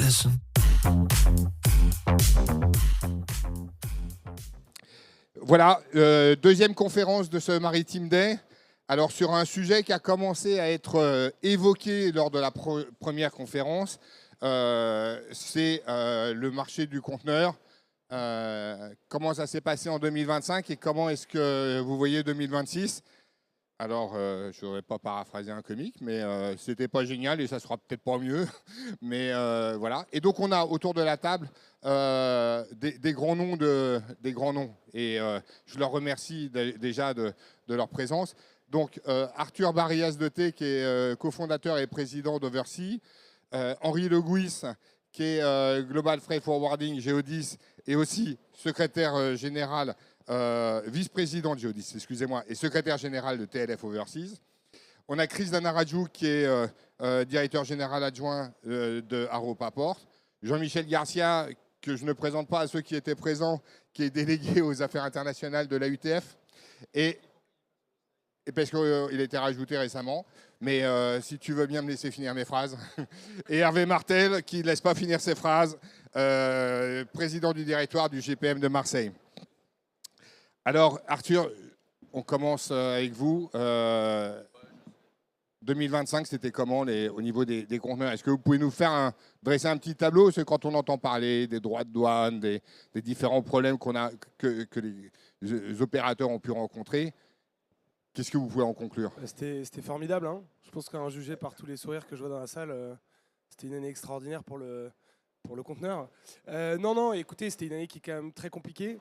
listen. Voilà, deuxième conférence de ce Maritime Day. Alors sur un sujet qui a commencé à être évoqué lors de la première conférence, c'est le marché du conteneur. Comment ça s'est passé en 2025 et comment est-ce que vous voyez 2026 ? Alors, je n'aurais pas paraphrasé un comique, mais c'était pas génial et ça sera peut-être pas mieux. Mais voilà. Et donc, on a autour de la table des grands noms. Et je leur remercie déjà de leur présence. Donc, Arthur Barillas-Deté, qui est cofondateur et président d'Oversea. Henri Le Gouis, qui est Global Freight Forwarding Geodis et aussi secrétaire général vice-président de Geodis, excusez-moi, et secrétaire général de TLF Overseas. On a Chris Danarajou, qui est directeur général adjoint de Aropa Port. Jean-Michel Garcia, que je ne présente pas à ceux qui étaient présents, qui est délégué aux affaires internationales de l'AUTF. Et parce qu'il a été rajouté récemment. Mais si tu veux bien me laisser finir mes phrases. Et Hervé Martel, qui ne laisse pas finir ses phrases, président du directoire du GPM de Marseille. Alors, Arthur, on commence avec vous. 2025, c'était comment au niveau des conteneurs ? Est-ce que vous pouvez nous dresser un petit tableau ? Parce que quand on entend parler des droits de douane, des différents problèmes que les opérateurs ont pu rencontrer, qu'est-ce que vous pouvez en conclure ? C'était formidable. Hein, je pense qu'à en juger par tous les sourires que je vois dans la salle, c'était une année extraordinaire pour le conteneur. Non, écoutez, c'était une année qui est quand même très compliquée.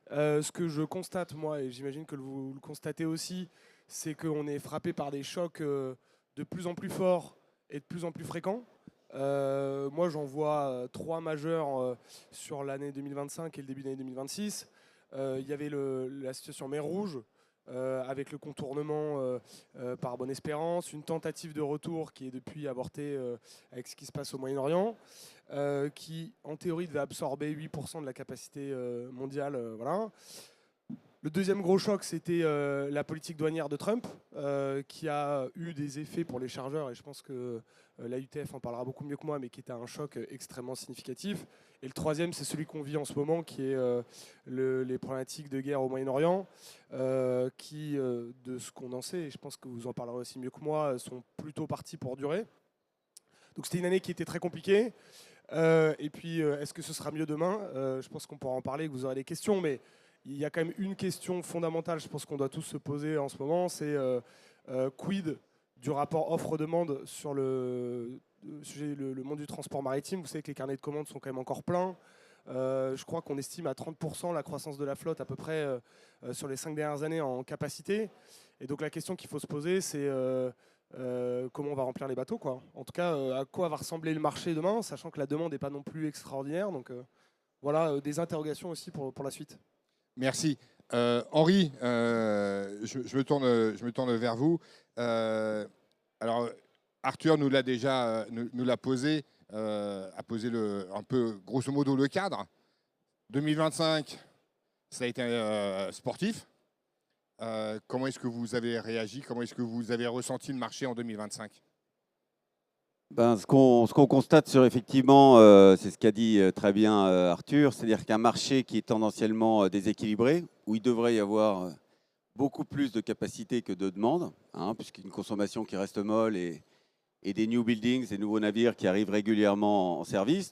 Ce que je constate, moi, et j'imagine que vous le constatez aussi, c'est qu'on est frappé par des chocs de plus en plus forts et de plus en plus fréquents. Moi, j'en vois 3 majeurs sur l'année 2025 et le début de l'année 2026. Il y avait la situation mer Rouge, avec le contournement par Bonne-Espérance, une tentative de retour qui est depuis avortée avec ce qui se passe au Moyen-Orient, qui en théorie devait absorber 8% de la capacité mondiale. Voilà. Le deuxième gros choc, c'était la politique douanière de Trump, qui a eu des effets pour les chargeurs, et je pense que l'AUTF en parlera beaucoup mieux que moi, mais qui était un choc extrêmement significatif. Et le troisième, c'est celui qu'on vit en ce moment, qui est les problématiques de guerre au Moyen-Orient, qui, de ce qu'on en sait, et je pense que vous en parlerez aussi mieux que moi, sont plutôt partis pour durer. Donc c'était une année qui était très compliquée. Et puis, est-ce que ce sera mieux demain ? Je pense qu'on pourra en parler, que vous aurez des questions, mais il y a quand même une question fondamentale, je pense qu'on doit tous se poser en ce moment, c'est quid du rapport offre-demande sur le monde du transport maritime. Vous savez que les carnets de commandes sont quand même encore pleins. Je crois qu'on estime à 30% la croissance de la flotte à peu près sur les 5 dernières années en capacité. Et donc la question qu'il faut se poser, c'est comment on va remplir les bateaux, quoi. En tout cas, à quoi va ressembler le marché demain, sachant que la demande n'est pas non plus extraordinaire. Donc voilà, des interrogations aussi pour la suite. Merci. Henri, je me tourne vers vous. Alors, Arthur nous l'a déjà nous l'a posé, a posé un peu, grosso modo, le cadre. 2025, ça a été sportif. Comment est-ce que vous avez réagi ? Comment est-ce que vous avez ressenti le marché en 2025 ? Ce qu'on constate effectivement, c'est ce qu'a dit très bien Arthur, c'est-à-dire qu'un marché qui est tendanciellement déséquilibré, où il devrait y avoir beaucoup plus de capacité que de demande, puisqu'une consommation qui reste molle et des new buildings, des nouveaux navires qui arrivent régulièrement en service,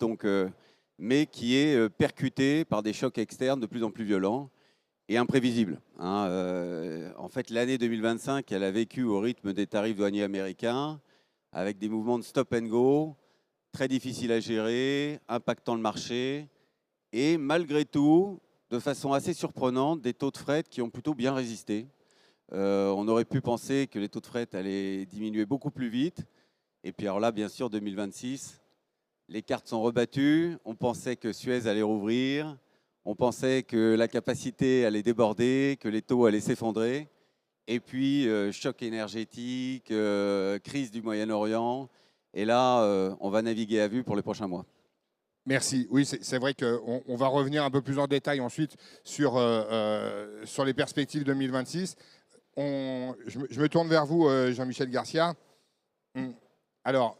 mais qui est percuté par des chocs externes de plus en plus violents et imprévisibles. En fait, l'année 2025, elle a vécu au rythme des tarifs douaniers américains, avec des mouvements de stop and go, très difficiles à gérer, impactant le marché, et malgré tout, de façon assez surprenante, des taux de fret qui ont plutôt bien résisté. On aurait pu penser que les taux de fret allaient diminuer beaucoup plus vite. Et puis alors là, bien sûr, 2026, les cartes sont rebattues. On pensait que Suez allait rouvrir. On pensait que la capacité allait déborder, que les taux allaient s'effondrer. Et puis, choc énergétique, crise du Moyen-Orient. Et là, on va naviguer à vue pour les prochains mois. Merci. Oui, c'est vrai qu'on va revenir un peu plus en détail ensuite sur les perspectives 2026. Je me tourne vers vous, Jean-Michel Garcia. Alors,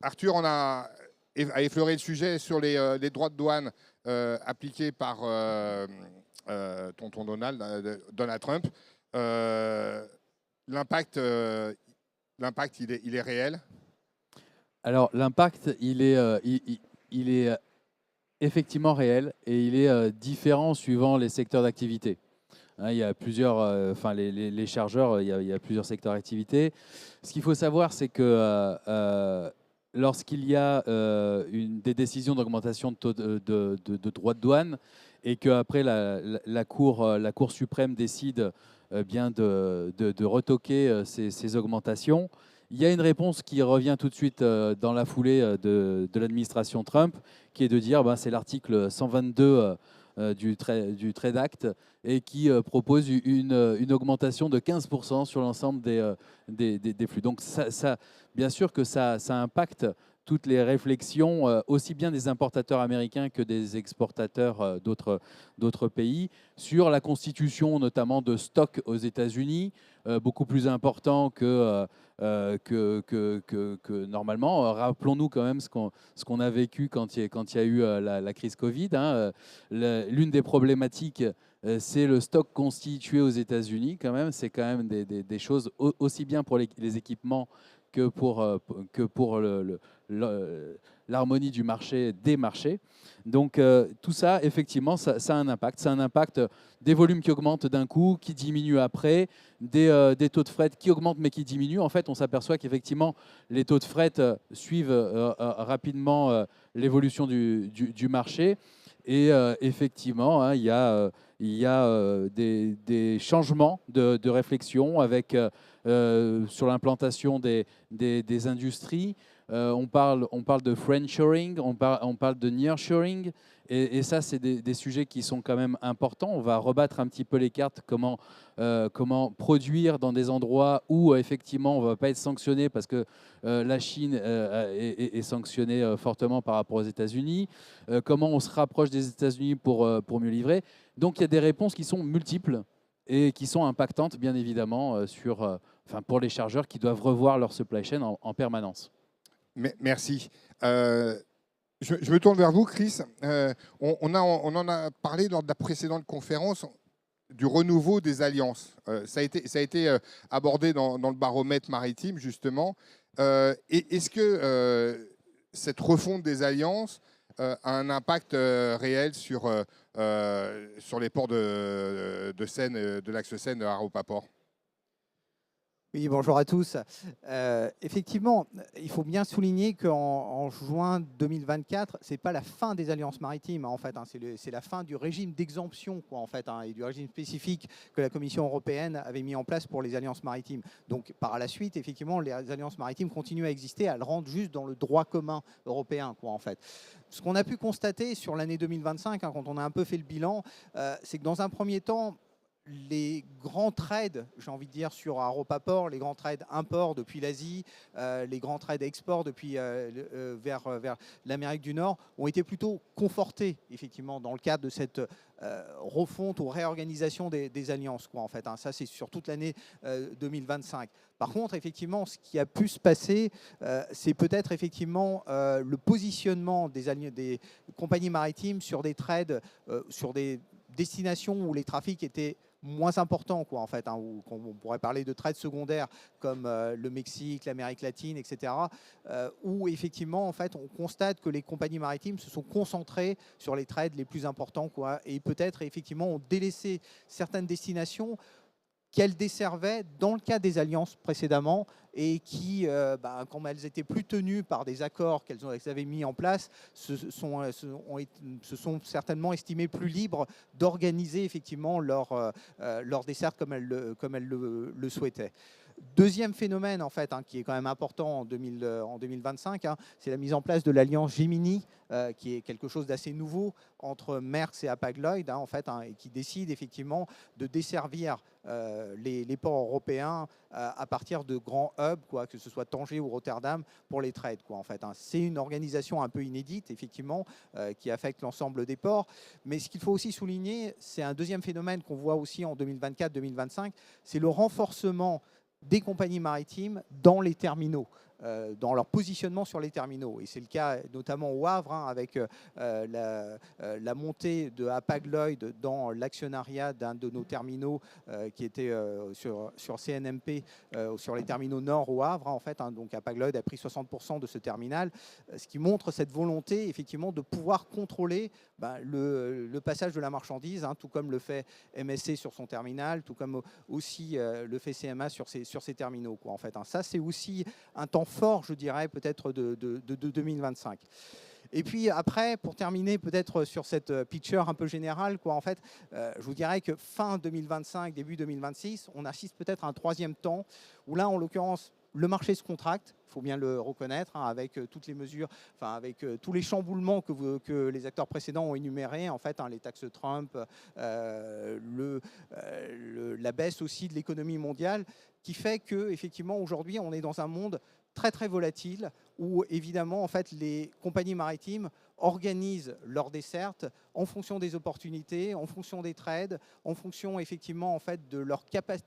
Arthur, on a a effleuré le sujet sur les droits de douane appliqués par tonton Donald Trump. L'impact, il est réel. Alors l'impact, il est effectivement réel et il est différent suivant les secteurs d'activité. Hein, il y a plusieurs, les chargeurs, il y a plusieurs secteurs d'activité. Ce qu'il faut savoir, c'est que lorsqu'il y a des décisions d'augmentation de taux de droits de douane et qu'après la Cour suprême décide bien de retoquer ces augmentations, il y a une réponse qui revient tout de suite dans la foulée de l'administration Trump, qui est de dire c'est l'article 122 du Trade Act et qui propose une augmentation de 15% sur l'ensemble des flux. Donc bien sûr que ça impacte toutes les réflexions, aussi bien des importateurs américains que des exportateurs d'autres pays, sur la constitution notamment de stocks aux États-Unis, beaucoup plus important que normalement. Rappelons-nous quand même ce qu'on a vécu quand il y a eu la crise Covid. Hein. L'une des problématiques, c'est le stock constitué aux États-Unis. Quand même, c'est quand même des choses aussi bien pour les équipements que pour l'harmonie du marché, des marchés. Donc tout ça, effectivement, ça a un impact. Ça a un impact des volumes qui augmentent d'un coup, qui diminuent après, des taux de fret qui augmentent mais qui diminuent. En fait, on s'aperçoit qu'effectivement, les taux de fret suivent rapidement l'évolution du marché. Et effectivement, hein, il y a des changements de réflexion avec, sur l'implantation des industries. On parle de friendshoring, on parle de nearshoring. Et ça, c'est des sujets qui sont quand même importants. On va rebattre un petit peu les cartes, comment produire dans des endroits où effectivement on ne va pas être sanctionné parce que la Chine est sanctionnée fortement par rapport aux États-Unis. Comment on se rapproche des États-Unis pour mieux livrer. Donc il y a des réponses qui sont multiples et qui sont impactantes, bien évidemment, pour les chargeurs qui doivent revoir leur supply chain en permanence. Merci. Je me tourne vers vous, Chris. On en a parlé lors de la précédente conférence du renouveau des alliances. Ça a été abordé dans le baromètre maritime, justement. Est-ce que cette refonte des alliances a un impact réel sur les ports de Seine, de l'axe Seine à Haropaport? Oui, bonjour à tous. Effectivement, il faut bien souligner qu'en juin 2024, ce n'est pas la fin des alliances maritimes, en fait. Hein, c'est la fin du régime d'exemption, quoi, en fait, hein, et du régime spécifique que la Commission européenne avait mis en place pour les alliances maritimes. Donc, par la suite, effectivement, les alliances maritimes continuent à exister. Elles rentrent juste dans le droit commun européen, quoi, en fait. Ce qu'on a pu constater sur l'année 2025, hein, quand on a un peu fait le bilan, c'est que dans un premier temps, les grands trades, j'ai envie de dire, sur Haropaport, les grands trades import depuis l'Asie, les grands trades export depuis vers l'Amérique du Nord, ont été plutôt confortés, effectivement, dans le cadre de cette refonte ou réorganisation des alliances, quoi, en fait. Hein. Ça, c'est sur toute l'année 2025. Par contre, effectivement, ce qui a pu se passer, c'est peut-être effectivement le positionnement des compagnies maritimes sur des trades, sur des destinations où les trafics étaient moins importants, quoi, en fait, hein, où on pourrait parler de trades secondaires comme le Mexique, l'Amérique latine, etc., où effectivement, en fait, on constate que les compagnies maritimes se sont concentrées sur les trades les plus importants, quoi, et peut-être effectivement ont délaissé certaines destinations qu'elles desservaient dans le cas des alliances précédemment et qui, comme elles étaient plus tenues par des accords qu'elles avaient mis en place, se sont certainement estimées plus libres d'organiser effectivement leur dessert comme elles le souhaitaient. Deuxième phénomène, en fait, hein, qui est quand même important en 2025, hein, c'est la mise en place de l'alliance Gemini, qui est quelque chose d'assez nouveau entre Maersk et Hapag-Lloyd, hein, en fait, hein, et qui décide effectivement de desservir les ports européens à partir de grands hubs, quoi, que ce soit Tanger ou Rotterdam, pour les trades, quoi, en fait, hein. C'est une organisation un peu inédite, effectivement, qui affecte l'ensemble des ports. Mais ce qu'il faut aussi souligner, c'est un deuxième phénomène qu'on voit aussi en 2024-2025, c'est le renforcement des compagnies maritimes dans les terminaux. dans leur positionnement sur les terminaux. Et c'est le cas notamment au Havre, hein, avec la montée de Hapag-Lloyd dans l'actionnariat d'un de nos terminaux qui était sur CNMP, sur les terminaux nord au Havre, hein, en fait. Hein, donc Hapag-Lloyd a pris 60% de ce terminal, ce qui montre cette volonté effectivement de pouvoir contrôler le passage de la marchandise, hein, tout comme le fait MSC sur son terminal, tout comme aussi le fait CMA sur ses terminaux, quoi, en fait. Hein. Ça, c'est aussi un temps fort, je dirais, peut-être de 2025. Et puis après, pour terminer peut-être sur cette picture un peu générale, quoi, en fait, je vous dirais que fin 2025, début 2026, on assiste peut-être à un troisième temps où là, en l'occurrence, le marché se contracte, il faut bien le reconnaître, hein, avec toutes les mesures, enfin avec tous les chamboulements que les acteurs précédents ont énumérés, en fait, hein, les taxes Trump, la baisse aussi de l'économie mondiale, qui fait que effectivement aujourd'hui on est dans un monde très très volatile où évidemment en fait les compagnies maritimes organisent leurs dessertes en fonction des opportunités, en fonction des trades, en fonction effectivement en fait de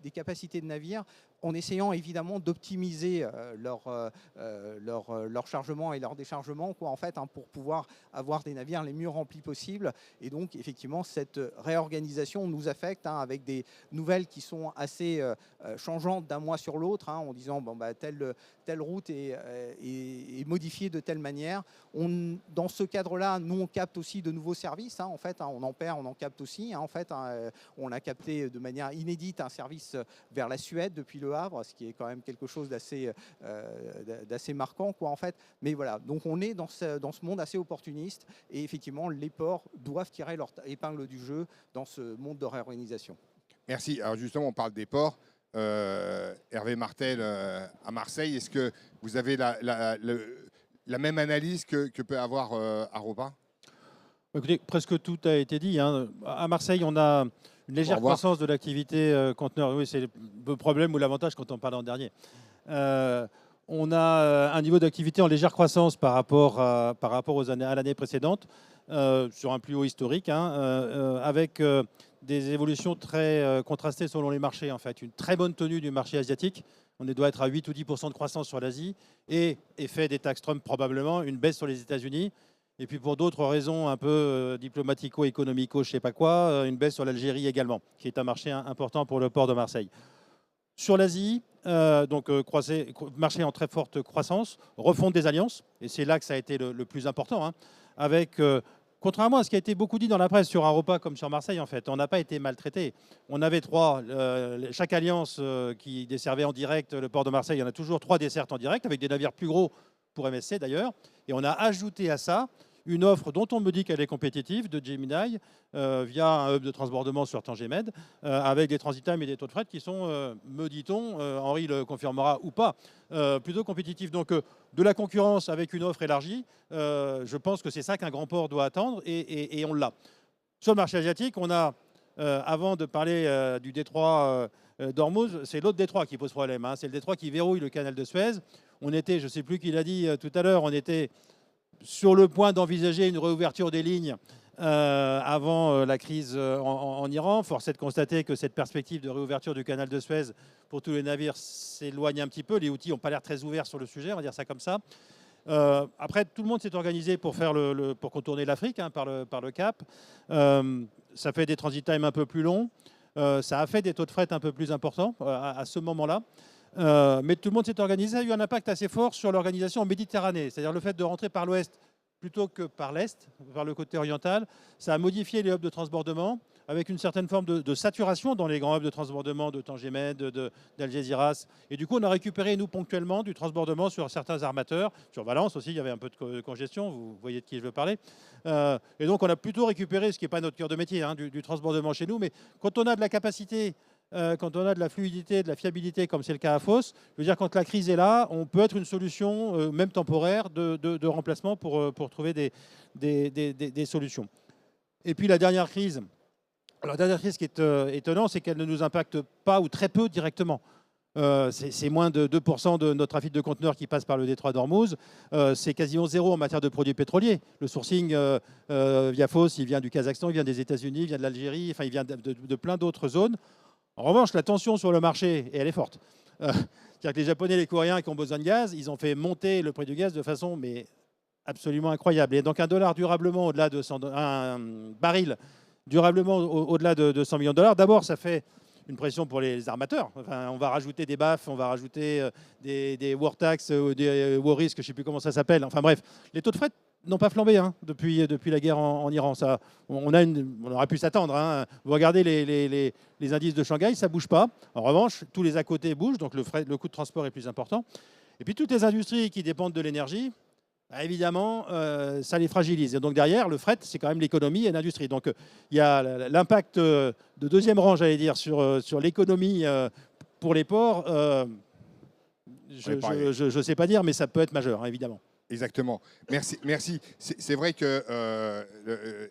des capacités de navires, en essayant évidemment d'optimiser leur chargement et leur déchargement, quoi, en fait, hein, pour pouvoir avoir des navires les mieux remplis possibles. Et donc effectivement cette réorganisation nous affecte, hein, avec des nouvelles qui sont assez changeantes d'un mois sur l'autre, hein, en disant bon, telle route est modifiée de telle manière. Dans ce cadre-là, nous on capte aussi de nouveaux services, hein, en fait, hein, on en perd, on en capte aussi, hein, en fait, hein, on a capté de manière inédite un service vers la Suède depuis le Havre, ce qui est quand même quelque chose d'assez marquant, quoi, en fait. Mais voilà, donc on est dans ce monde assez opportuniste et effectivement les ports doivent tirer leur épingle du jeu dans ce monde de réorganisation. Merci. Alors justement, on parle des ports. Hervé Martel à Marseille, est-ce que vous avez la même analyse que peut avoir Aropa? Écoutez, presque tout a été dit, hein. À Marseille, on a une légère croissance de l'activité conteneur. Oui, c'est le problème ou l'avantage quand on parle en dernier. On a un niveau d'activité en légère croissance par rapport à l'année précédente, sur un plus haut historique, hein, avec des évolutions très contrastées selon les marchés. En fait, une très bonne tenue du marché asiatique. On doit être à 8 ou 10% de croissance sur l'Asie. Et, effet des taxes Trump probablement, une baisse sur les États-Unis. Et puis pour d'autres raisons un peu diplomatico-économico, je ne sais pas quoi, une baisse sur l'Algérie également, qui est un marché important pour le port de Marseille. Sur l'Asie, marché en très forte croissance, refonte des alliances, et c'est là que ça a été le plus important, hein, avec, contrairement à ce qui a été beaucoup dit dans la presse sur Aropa comme sur Marseille, en fait, on n'a pas été maltraité. On avait chaque alliance qui desservait en direct le port de Marseille, il y en a toujours 3 dessertes en direct, avec des navires plus gros pour MSC d'ailleurs, et on a ajouté à ça une offre dont on me dit qu'elle est compétitive de Gemini via un hub de transbordement sur Tangemed avec des transit time et des taux de fret qui sont, me dit-on, Henri le confirmera ou pas, plutôt compétitifs. Donc de la concurrence avec une offre élargie, je pense que c'est ça qu'un grand port doit attendre et on l'a. Sur le marché asiatique, on a, avant de parler du détroit d'Ormuz, c'est l'autre détroit qui pose problème, hein, c'est le détroit qui verrouille le canal de Suez. On était, je ne sais plus qui l'a dit tout à l'heure, on était sur le point d'envisager une réouverture des lignes avant la crise en Iran. Force est de constater que cette perspective de réouverture du canal de Suez pour tous les navires s'éloigne un petit peu. Les Houthis n'ont pas l'air très ouverts sur le sujet, on va dire ça comme ça. Après, tout le monde s'est organisé pour contourner l'Afrique, hein, par le Cap. Ça fait des transit times un peu plus longs. Ça a fait des taux de fret un peu plus importants à ce moment-là. Mais tout le monde s'est organisé. Ça a eu un impact assez fort sur l'organisation en Méditerranée. C'est-à-dire le fait de rentrer par l'ouest plutôt que par l'est, vers le côté oriental. Ça a modifié les hubs de transbordement avec une certaine forme de saturation dans les grands hubs de transbordement de Tangemed, d'Algeciras. Et du coup, on a récupéré, nous, ponctuellement, du transbordement sur certains armateurs. Sur Valence aussi, il y avait un peu de congestion. Vous voyez de qui je veux parler. Et donc, on a plutôt récupéré, ce qui n'est pas notre cœur de métier, hein, du transbordement chez nous. Mais quand on a de la capacité, quand on a de la fluidité, de la fiabilité, comme c'est le cas à Fos, je veux dire, quand la crise est là, on peut être une solution, même temporaire, de remplacement pour trouver des solutions. Et puis la dernière crise qui est étonnante, c'est qu'elle ne nous impacte pas ou très peu directement. C'est moins de 2% de notre trafic de conteneurs qui passe par le détroit d'Ormuz. C'est quasiment zéro en matière de produits pétroliers. Le sourcing via Fos, il vient du Kazakhstan, il vient des États-Unis, il vient de l'Algérie, enfin il vient de plein d'autres zones. En revanche, la tension sur le marché, et elle est forte, C'est-à-dire que les Japonais et les Coréens qui ont besoin de gaz, ils ont fait monter le prix du gaz de façon absolument incroyable. Et donc un dollar durablement au-delà de un baril durablement au-delà de 100 millions de dollars, d'abord ça fait une pression pour les armateurs. Enfin, on va rajouter des BAF, on va rajouter des war tax, des war risk, je ne sais plus comment ça s'appelle. Enfin bref, les taux de fret n'ont pas flambé depuis la guerre en Iran. Ça, on aurait pu s'attendre. Vous regardez les indices de Shanghai, ça ne bouge pas. En revanche, tous les à côté bougent, donc le coût de transport est plus important. Et puis toutes les industries qui dépendent de l'énergie, bah, évidemment, ça les fragilise. Et donc derrière, le fret, c'est quand même l'économie et l'industrie. Donc il y a l'impact de deuxième rang, j'allais dire, sur l'économie pour les ports. Je ne sais pas dire, mais ça peut être majeur, évidemment. Exactement. Merci. C'est vrai que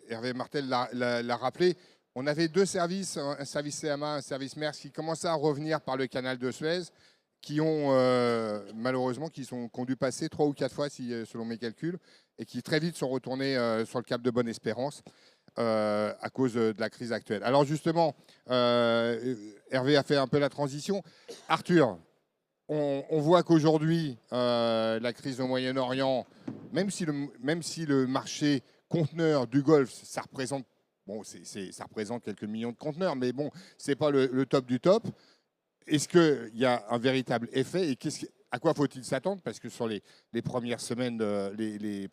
Hervé Martel l'a rappelé. On avait deux services, un service CMA, un service Maersk, qui commençaient à revenir par le canal de Suez, qui ont malheureusement qui ont dû passer 3 ou 4 fois, selon mes calculs, et qui très vite sont retournés sur le cap de Bonne-Espérance à cause de la crise actuelle. Alors justement, Hervé a fait un peu la transition. Arthur, on voit qu'aujourd'hui, la crise au Moyen-Orient, même si le marché conteneur du Golfe, ça représente quelques millions de conteneurs, mais bon, ce n'est pas le top du top. Est-ce qu'il y a un véritable effet et à quoi faut-il s'attendre? Parce que sur les premières semaines, les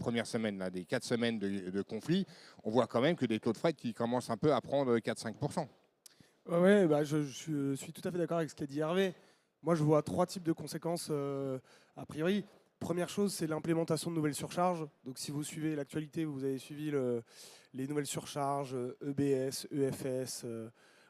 4 semaines de conflit, on voit quand même que des taux de fret qui commencent un peu à prendre 4-5%. Ouais, bah je suis tout à fait d'accord avec ce qu'a dit Hervé. Moi, je vois 3 types de conséquences a priori. Première chose, c'est l'implémentation de nouvelles surcharges. Donc, si vous suivez l'actualité, vous avez suivi les nouvelles surcharges, EBS, EFS,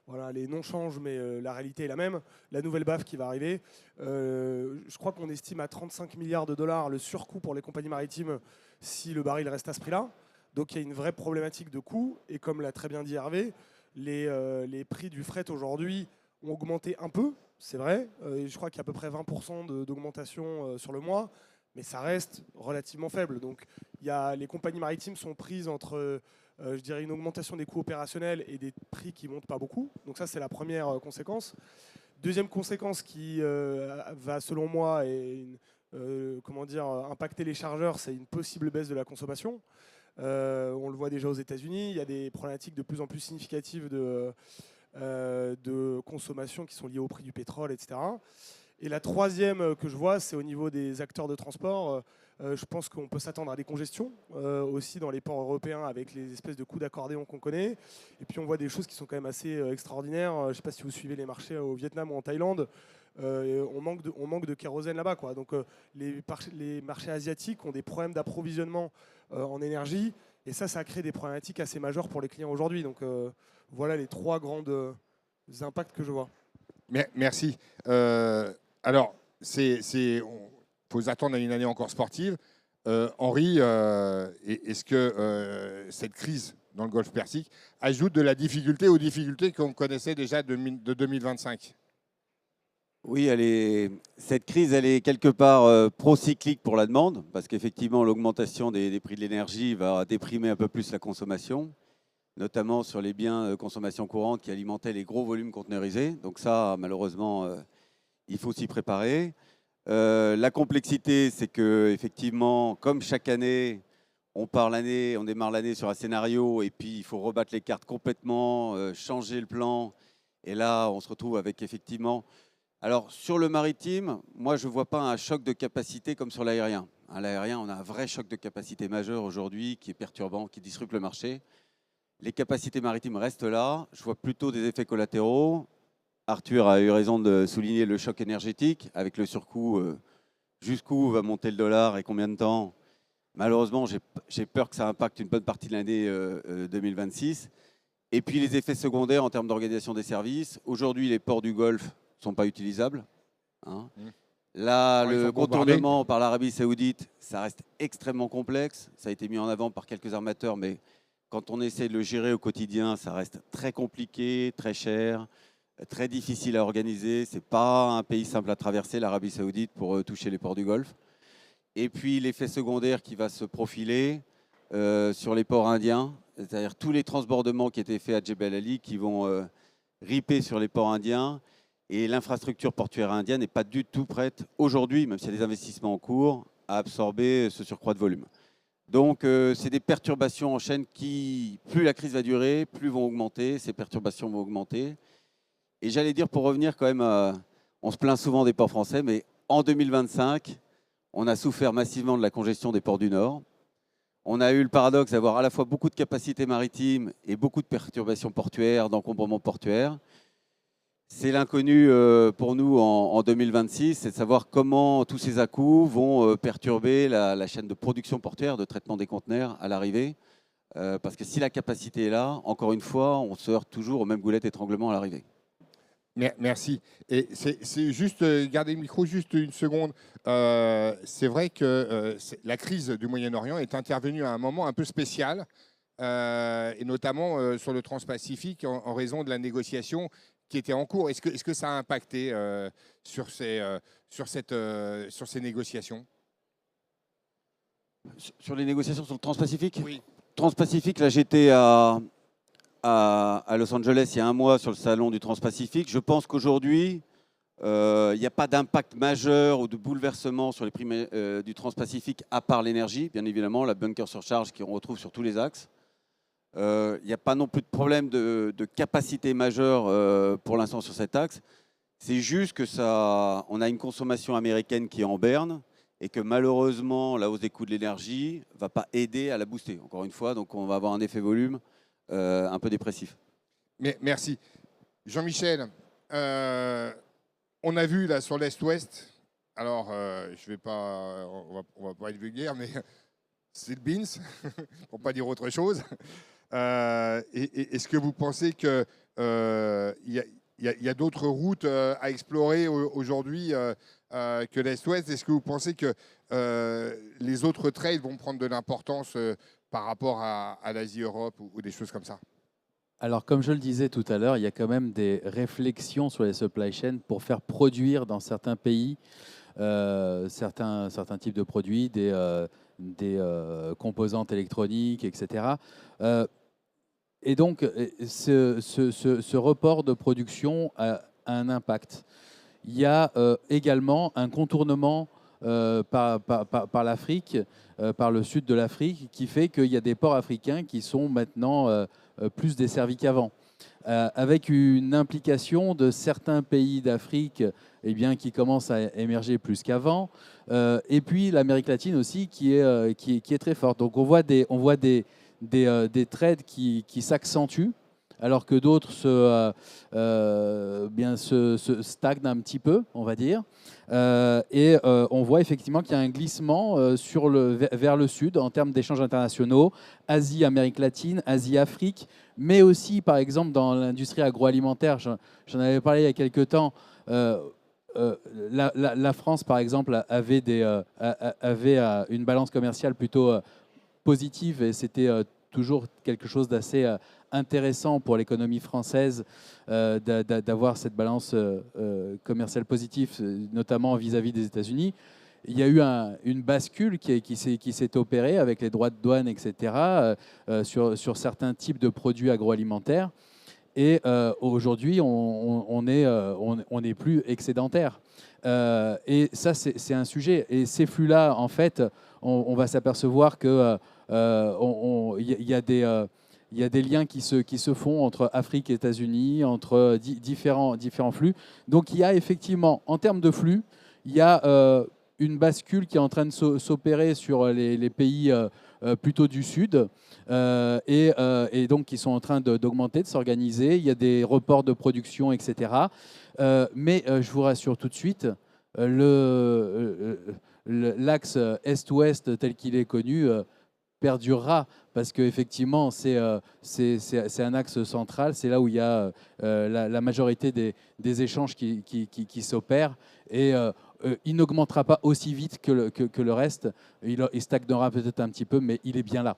voilà, les noms changent, mais la réalité est la même. La nouvelle BAF qui va arriver, je crois qu'on estime à 35 milliards de dollars le surcoût pour les compagnies maritimes si le baril reste à ce prix-là. Donc, il y a une vraie problématique de coût. Et comme l'a très bien dit Hervé, les prix du fret aujourd'hui ont augmenté un peu, c'est vrai. Je crois qu'il y a à peu près 20% d'augmentation sur le mois, mais ça reste relativement faible. Donc les compagnies maritimes sont prises entre, je dirais, une augmentation des coûts opérationnels et des prix qui ne montent pas beaucoup. Donc ça, c'est la première conséquence. Deuxième conséquence qui va, selon moi, impacter les chargeurs, c'est une possible baisse de la consommation. On le voit déjà aux États-Unis, il y a des problématiques de plus en plus significatives de consommation qui sont liées au prix du pétrole, etc. Et la troisième que je vois, c'est au niveau des acteurs de transport. Je pense qu'on peut s'attendre à des congestions aussi dans les ports européens avec les espèces de coups d'accordéon qu'on connaît. Et puis on voit des choses qui sont quand même assez extraordinaires. Je ne sais pas si vous suivez les marchés au Vietnam ou en Thaïlande. On manque de kérosène là-bas, quoi. Donc les marchés asiatiques ont des problèmes d'approvisionnement en énergie. Et ça crée des problématiques assez majeures pour les clients aujourd'hui. Donc voilà les 3 grands impacts que je vois. Merci. Alors, faut attendre à une année encore sportive. Henri, est-ce que cette crise dans le Golfe Persique ajoute de la difficulté aux difficultés qu'on connaissait déjà de 2025 ? Oui, cette crise, elle est quelque part pro-cyclique pour la demande, parce qu'effectivement, l'augmentation des prix de l'énergie va déprimer un peu plus la consommation, notamment sur les biens de consommation courante qui alimentaient les gros volumes conteneurisés. Donc ça, malheureusement, il faut s'y préparer. La complexité, c'est que effectivement, comme chaque année, on démarre l'année sur un scénario et puis il faut rebattre les cartes complètement, changer le plan. Et là, on se retrouve avec effectivement... Alors, sur le maritime, moi, je ne vois pas un choc de capacité comme sur l'aérien. À l'aérien, on a un vrai choc de capacité majeur aujourd'hui qui est perturbant, qui disrupte le marché. Les capacités maritimes restent là. Je vois plutôt des effets collatéraux. Arthur a eu raison de souligner le choc énergétique avec le surcoût. Jusqu'où va monter le dollar et combien de temps? Malheureusement, j'ai peur que ça impacte une bonne partie de l'année 2026. Et puis les effets secondaires en termes d'organisation des services. Aujourd'hui, les ports du Golfe ne sont pas utilisables. Là, le contournement par l'Arabie Saoudite, ça reste extrêmement complexe. Ça a été mis en avant par quelques armateurs, mais quand on essaie de le gérer au quotidien, ça reste très compliqué, très cher, très difficile à organiser. Ce n'est pas un pays simple à traverser, l'Arabie Saoudite, pour toucher les ports du Golfe. Et puis l'effet secondaire qui va se profiler sur les ports indiens, c'est-à-dire tous les transbordements qui étaient faits à Jebel Ali qui vont riper sur les ports indiens. Et l'infrastructure portuaire indienne n'est pas du tout prête aujourd'hui, même s'il y a des investissements en cours, à absorber ce surcroît de volume. Donc, c'est des perturbations en chaîne qui, plus la crise va durer, plus vont augmenter, ces perturbations vont augmenter. Et j'allais dire, pour revenir quand même, on se plaint souvent des ports français, mais en 2025, on a souffert massivement de la congestion des ports du Nord. On a eu le paradoxe d'avoir à la fois beaucoup de capacités maritimes et beaucoup de perturbations portuaires, d'encombrements portuaires. C'est l'inconnu pour nous en 2026, c'est de savoir comment tous ces à-coups vont perturber la chaîne de production portuaire, de traitement des conteneurs à l'arrivée. Parce que si la capacité est là, encore une fois, on se heurte toujours au même goulet d'étranglement à l'arrivée. Merci. Et c'est juste, gardez le micro juste une seconde. C'est vrai que la crise du Moyen-Orient est intervenue à un moment un peu spécial, et notamment sur le Transpacifique en raison de la négociation qui était en cours. Est-ce que ça a impacté sur ces négociations? Sur les négociations sur le Transpacifique? Oui. Transpacifique, là j'étais à Los Angeles il y a un mois sur le salon du Transpacifique. Je pense qu'aujourd'hui, il n'y a pas d'impact majeur ou de bouleversement sur les prix du Transpacifique à part l'énergie, bien évidemment, la bunker surcharge qu'on retrouve sur tous les axes. Il n'y a pas non plus de problème de capacité majeure pour l'instant sur cet axe. C'est juste que on a une consommation américaine qui est en berne et que malheureusement, la hausse des coûts de l'énergie ne va pas aider à la booster, encore une fois. Donc on va avoir un effet volume un peu dépressif. Merci. Jean-Michel, on a vu là sur l'Est-Ouest, alors je vais pas, on va pas être vulgaire, mais c'est le beans, pour pas dire autre chose. Est-ce que vous pensez qu'il y a d'autres routes à explorer aujourd'hui que l'Est-Ouest? Est-ce que vous pensez que les autres trails vont prendre de l'importance par rapport à l'Asie-Europe ou des choses comme ça? Alors, comme je le disais tout à l'heure, il y a quand même des réflexions sur les supply chains pour faire produire dans certains pays certains types de produits, des composantes électroniques, etc. Et donc, ce report de production a un impact. Il y a également un contournement par l'Afrique, par le sud de l'Afrique, qui fait qu'il y a des ports africains qui sont maintenant plus desservis qu'avant, avec une implication de certains pays d'Afrique qui commencent à émerger plus qu'avant, et puis l'Amérique latine aussi qui est très forte. Donc on voit des trades qui s'accentuent, alors que d'autres se stagnent un petit peu, on va dire. On voit effectivement qu'il y a un glissement vers le sud en termes d'échanges internationaux, Asie, Amérique latine, Asie, Afrique, mais aussi, par exemple, dans l'industrie agroalimentaire. J'en avais parlé il y a quelques temps. La France, par exemple, avait une balance commerciale plutôt positive, et c'était toujours quelque chose d'assez intéressant pour l'économie française d'avoir cette balance commerciale positive, notamment vis-à-vis des États-Unis. Il y a eu une bascule qui s'est opérée avec les droits de douane, etc., sur certains types de produits agroalimentaires. Et aujourd'hui, on n'est plus excédentaire. Et ça, c'est un sujet. Et ces flux-là, en fait, on va s'apercevoir qu'il y a des liens qui se font entre Afrique et États-Unis, entre différents flux. Donc il y a effectivement, en termes de flux, il y a une bascule qui est en train de s'opérer sur les pays plutôt du Sud, et donc qui sont en train d'augmenter, de s'organiser. Il y a des reports de production, etc. Mais je vous rassure tout de suite, l'axe Est-Ouest tel qu'il est connu perdurera, parce qu'effectivement, c'est un axe central. C'est là où il y a la majorité des échanges qui s'opèrent. Et il n'augmentera pas aussi vite que le reste. Il stagnera peut-être un petit peu, mais il est bien là.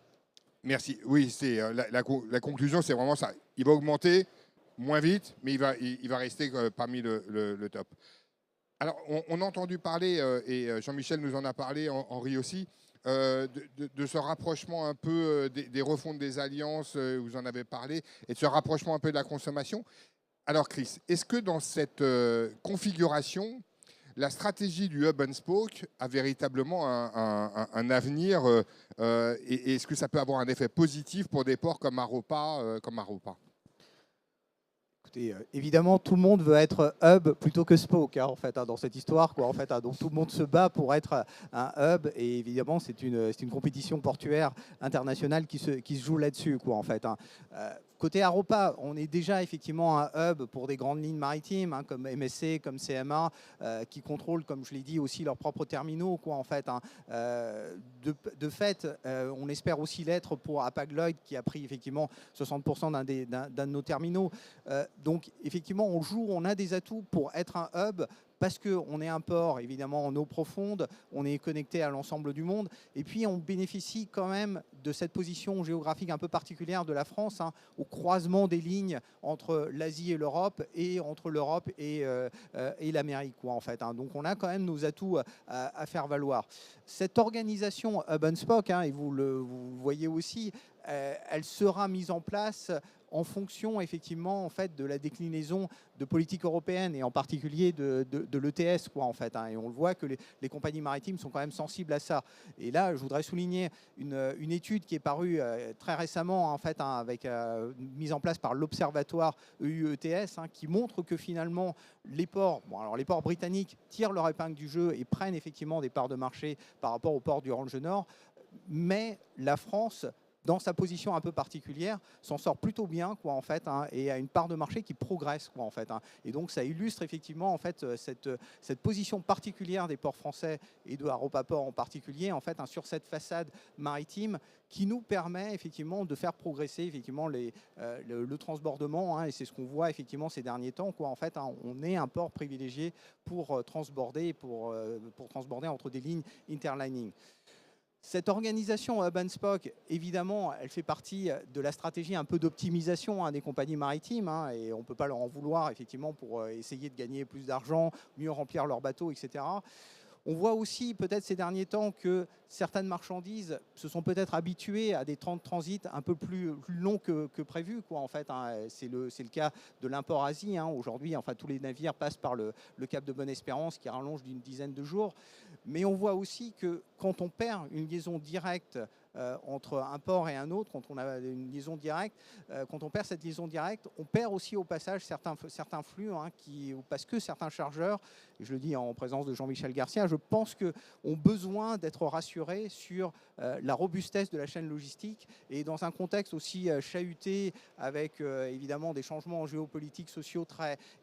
Merci. Oui, c'est la conclusion, c'est vraiment ça. Il va augmenter moins vite, mais il va rester parmi le top. Alors, on a entendu parler, et Jean-Michel nous en a parlé, Henri aussi, de ce rapprochement un peu des refontes des alliances, vous en avez parlé, et de ce rapprochement un peu de la consommation. Alors Chris, est-ce que dans cette configuration, la stratégie du hub and spoke a véritablement un avenir et est-ce que ça peut avoir un effet positif pour des ports comme Aropa, Écoutez, évidemment, tout le monde veut être hub plutôt que spoke, en fait, dans cette histoire, quoi, en fait. Donc tout le monde se bat pour être un hub, et évidemment, c'est une compétition portuaire internationale qui se joue là-dessus, quoi, en fait. Côté Aropa, on est déjà effectivement un hub pour des grandes lignes maritimes, comme MSC, comme CMA, qui contrôlent, comme je l'ai dit, aussi leurs propres terminaux, quoi, en fait. De fait, on espère aussi l'être pour Hapag-Lloyd, qui a pris effectivement 60% d'un de nos terminaux. Donc, effectivement, on a des atouts pour être un hub, parce qu'on est un port, évidemment, en eau profonde, on est connecté à l'ensemble du monde, et puis on bénéficie quand même de cette position géographique un peu particulière de la France, au croisement des lignes entre l'Asie et l'Europe, et entre l'Europe et l'Amérique, quoi, en fait. Donc on a quand même nos atouts à faire valoir. Cette organisation Hub and Spoke, et vous le voyez aussi, elle sera mise en place en fonction effectivement en fait de la déclinaison de politique européenne et en particulier de l'ETS, quoi, en fait. Et on le voit que les compagnies maritimes sont quand même sensibles à ça. Et là, je voudrais souligner une étude qui est parue très récemment, en fait, avec mise en place par l'Observatoire EU-ETS, qui montre que finalement les ports britanniques tirent leur épingle du jeu et prennent effectivement des parts de marché par rapport aux ports du Range Nord, mais la France, dans sa position un peu particulière, s'en sort plutôt bien, quoi, en fait, et a une part de marché qui progresse, quoi, en fait. Et donc, ça illustre effectivement, en fait, cette position particulière des ports français et de Aropa Port en particulier, en fait, sur cette façade maritime qui nous permet effectivement de faire progresser effectivement le transbordement, et c'est ce qu'on voit effectivement ces derniers temps, quoi, en fait. On est un port privilégié pour transborder, pour transborder entre des lignes interlining. Cette organisation Hub and Spoke, évidemment, elle fait partie de la stratégie un peu d'optimisation des compagnies maritimes, et on ne peut pas leur en vouloir, effectivement, pour essayer de gagner plus d'argent, mieux remplir leurs bateaux, etc. On voit aussi, peut-être ces derniers temps, que certaines marchandises se sont peut-être habituées à des temps de transit un peu plus longs que prévu, quoi, en fait. C'est le cas de l'import Asie. Aujourd'hui, enfin, tous les navires passent par le cap de Bonne-Espérance, qui rallonge d'une dizaine de jours. Mais on voit aussi que quand on perd une liaison directe entre un port et un autre, quand on a une liaison directe, quand on perd cette liaison directe, on perd aussi au passage certains flux, parce que certains chargeurs, et je le dis en présence de Jean-Michel Garcia, je pense qu'ont besoin d'être rassurés sur la robustesse de la chaîne logistique, et dans un contexte aussi chahuté, avec évidemment des changements géopolitiques, sociaux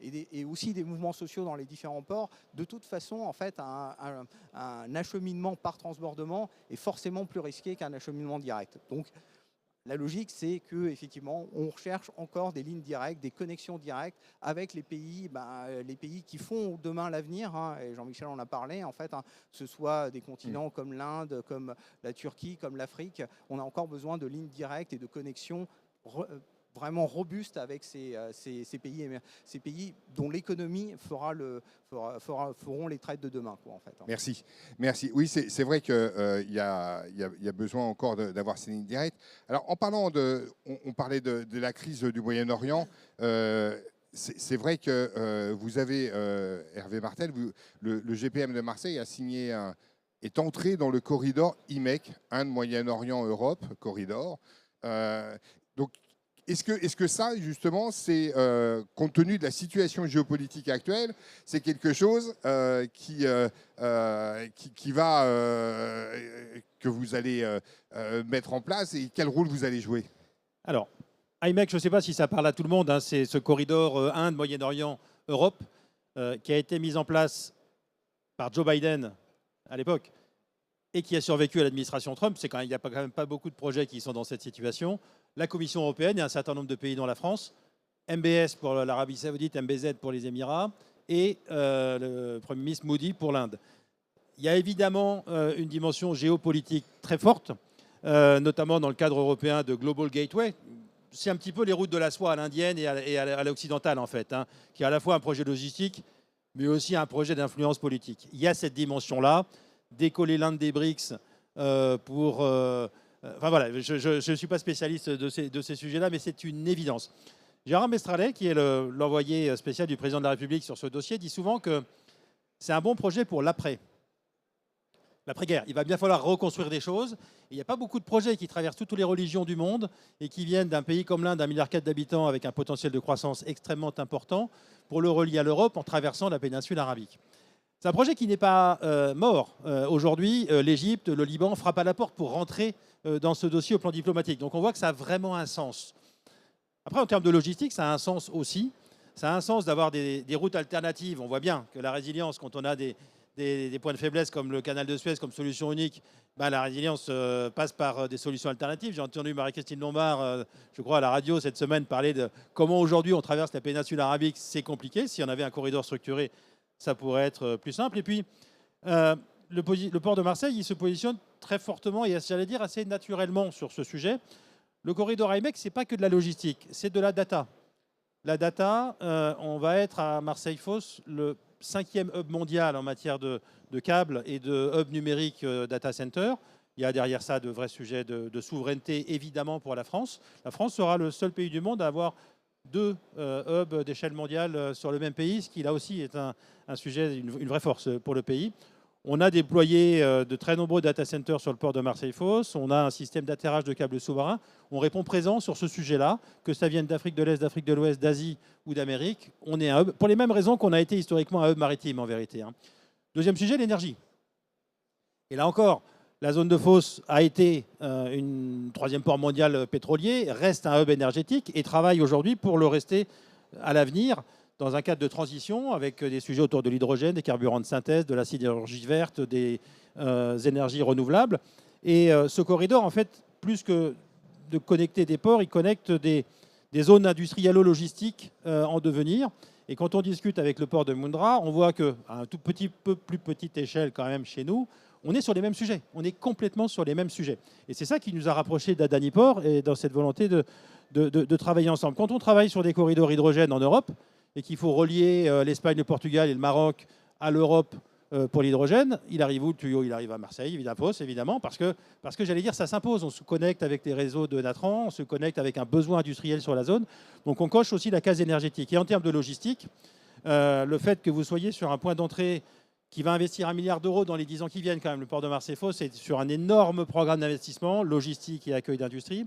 et aussi des mouvements sociaux dans les différents ports. De toute façon, en fait, un acheminement par transbordement est forcément plus risqué qu'un acheminement direct. Donc, la logique, c'est qu'effectivement, on recherche encore des lignes directes, des connexions directes avec les pays qui font demain l'avenir. Et Jean-Michel en a parlé, en fait, que ce soit des continents comme l'Inde, comme la Turquie, comme l'Afrique. On a encore besoin de lignes directes et de connexions vraiment robustes avec ces pays dont l'économie feront les trades de demain, quoi, en fait. Merci. Oui, c'est vrai qu'il y a besoin encore d'avoir ces lignes directes. Alors, en parlant on parlait de la crise du Moyen-Orient. C'est vrai que vous avez, Hervé Martel, le GPM de Marseille est entré dans le corridor IMEC, Inde, Moyen-Orient, Europe, corridor. Donc, est-ce que ça, justement, c'est, compte tenu de la situation géopolitique actuelle, c'est quelque chose que vous allez mettre en place, et quel rôle vous allez jouer? Alors, IMEC, je ne sais pas si ça parle à tout le monde, c'est ce corridor Inde, Moyen-Orient, Europe, qui a été mis en place par Joe Biden à l'époque et qui a survécu à l'administration Trump. Il n'y a quand même pas beaucoup de projets qui sont dans cette situation. La Commission européenne et un certain nombre de pays dont la France, MBS pour l'Arabie Saoudite, MBZ pour les Émirats et le Premier ministre Modi pour l'Inde. Il y a évidemment une dimension géopolitique très forte, notamment dans le cadre européen de Global Gateway. C'est un petit peu les routes de la soie à l'indienne et à l'occidentale, en fait, qui est à la fois un projet logistique, mais aussi un projet d'influence politique. Il y a cette dimension-là, décoller l'Inde des BRICS enfin voilà, je ne suis pas spécialiste de ces sujets-là, mais c'est une évidence. Gérard Mestralet, qui est l'envoyé spécial du président de la République sur ce dossier, dit souvent que c'est un bon projet pour l'après-guerre. Il va bien falloir reconstruire des choses. Il n'y a pas beaucoup de projets qui traversent toutes les religions du monde et qui viennent d'un pays comme l'Inde, d'1,4 milliard d'habitants, avec un potentiel de croissance extrêmement important, pour le relier à l'Europe en traversant la péninsule arabique. C'est un projet qui n'est pas mort. Aujourd'hui, l'Égypte, le Liban frappent à la porte pour rentrer dans ce dossier au plan diplomatique. Donc on voit que ça a vraiment un sens. Après, en termes de logistique, ça a un sens aussi. Ça a un sens d'avoir des routes alternatives. On voit bien que la résilience, quand on a des points de faiblesse comme le canal de Suez comme solution unique, la résilience passe par des solutions alternatives. J'ai entendu Marie-Christine Lombard, je crois, à la radio cette semaine parler de comment aujourd'hui on traverse la péninsule arabique. C'est compliqué. Si on avait un corridor structuré, ça pourrait être plus simple. Et puis, le port de Marseille, il se positionne très fortement et, j'allais dire, assez naturellement sur ce sujet. Le corridor IMEC, ce n'est pas que de la logistique, c'est de la data. La data, on va être à Marseille-Fos le 5e hub mondial en matière de câbles et de hub numérique data center. Il y a derrière ça de vrais sujets de souveraineté, évidemment, pour la France. La France sera le seul pays du monde à avoir 2 hubs d'échelle mondiale sur le même pays, ce qui là aussi est un sujet, une vraie force pour le pays. On a déployé de très nombreux data centers sur le port de Marseille-Fos. On a un système d'atterrage de câbles sous-marins. On répond présent sur ce sujet-là, que ça vienne d'Afrique de l'Est, d'Afrique de l'Ouest, d'Asie ou d'Amérique. On est un hub, pour les mêmes raisons qu'on a été historiquement un hub maritime, en vérité. Deuxième sujet, l'énergie. Et là encore, la zone de Fos a été une 3e port mondial pétrolier, reste un hub énergétique et travaille aujourd'hui pour le rester à l'avenir, dans un cadre de transition avec des sujets autour de l'hydrogène, des carburants de synthèse, de la sidérurgie verte, des énergies renouvelables. Et ce corridor, en fait, plus que de connecter des ports, il connecte des zones industrielles-logistiques en devenir. Et quand on discute avec le port de Mundra, on voit qu'à un tout petit peu plus petite échelle quand même chez nous, on est sur les mêmes sujets. On est complètement sur les mêmes sujets. Et c'est ça qui nous a rapprochés d'Adani Port et dans cette volonté de travailler ensemble. Quand on travaille sur des corridors hydrogène en Europe, et qu'il faut relier l'Espagne, le Portugal et le Maroc à l'Europe pour l'hydrogène, il arrive où le tuyau? Il arrive à Marseille, évidemment, parce que j'allais dire, ça s'impose. On se connecte avec les réseaux de Natran, on se connecte avec un besoin industriel sur la zone. Donc on coche aussi la case énergétique. Et en termes de logistique, le fait que vous soyez sur un point d'entrée qui va investir 1 milliard d'euros dans les 10 ans qui viennent, quand même, le port de Marseille-Fos, c'est sur un énorme programme d'investissement, logistique et accueil d'industrie,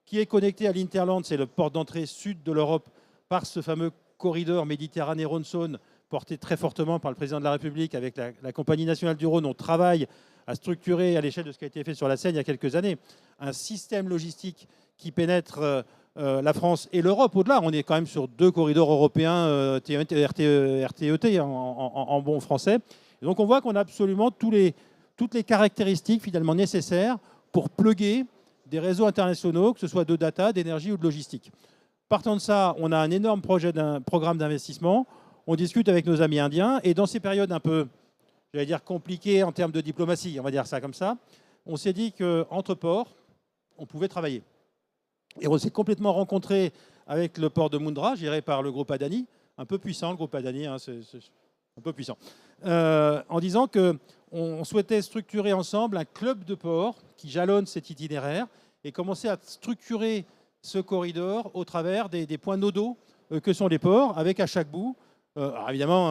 qui est connecté à l'Interland, c'est le port d'entrée sud de l'Europe, par ce fameux corridor Méditerranée-Rhône-Saône, porté très fortement par le président de la République avec la Compagnie nationale du Rhône. On travaille à structurer, à l'échelle de ce qui a été fait sur la Seine il y a quelques années, un système logistique qui pénètre la France et l'Europe. Au-delà, on est quand même sur 2 corridors européens RTET en bon français. Et donc on voit qu'on a absolument toutes les caractéristiques finalement nécessaires pour plugger des réseaux internationaux, que ce soit de data, d'énergie ou de logistique. Partant de ça, on a un énorme programme d'investissement. On discute avec nos amis indiens. Et dans ces périodes un peu, j'allais dire, compliquées en termes de diplomatie, on va dire ça comme ça, on s'est dit qu'entre ports, on pouvait travailler. Et on s'est complètement rencontré avec le port de Mundra, géré par le groupe Adani, un peu puissant, le groupe Adani, c'est un peu puissant, en disant qu'on souhaitait structurer ensemble un club de ports qui jalonne cet itinéraire et commencer à structurer ce corridor au travers des points nodaux que sont les ports, avec à chaque bout, alors évidemment,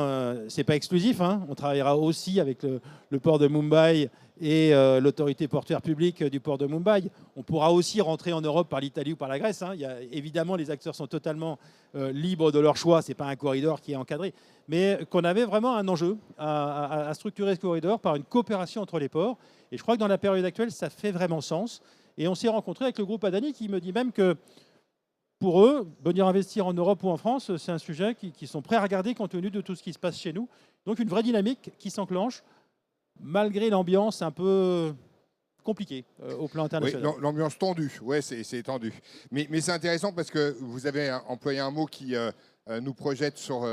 ce n'est pas exclusif, on travaillera aussi avec le port de Mumbai et l'autorité portuaire publique du port de Mumbai. On pourra aussi rentrer en Europe par l'Italie ou par la Grèce. Évidemment, les acteurs sont totalement libres de leur choix, ce n'est pas un corridor qui est encadré, mais qu'on avait vraiment un enjeu à structurer ce corridor par une coopération entre les ports. Et je crois que dans la période actuelle, ça fait vraiment sens. Et on s'est rencontré avec le groupe Adani qui me dit même que pour eux, venir investir en Europe ou en France, c'est un sujet qu'ils sont prêts à regarder compte tenu de tout ce qui se passe chez nous. Donc une vraie dynamique qui s'enclenche malgré l'ambiance un peu compliquée au plan international. Oui, l'ambiance tendue, ouais, c'est tendu. Mais c'est intéressant parce que vous avez employé un mot qui nous projette sur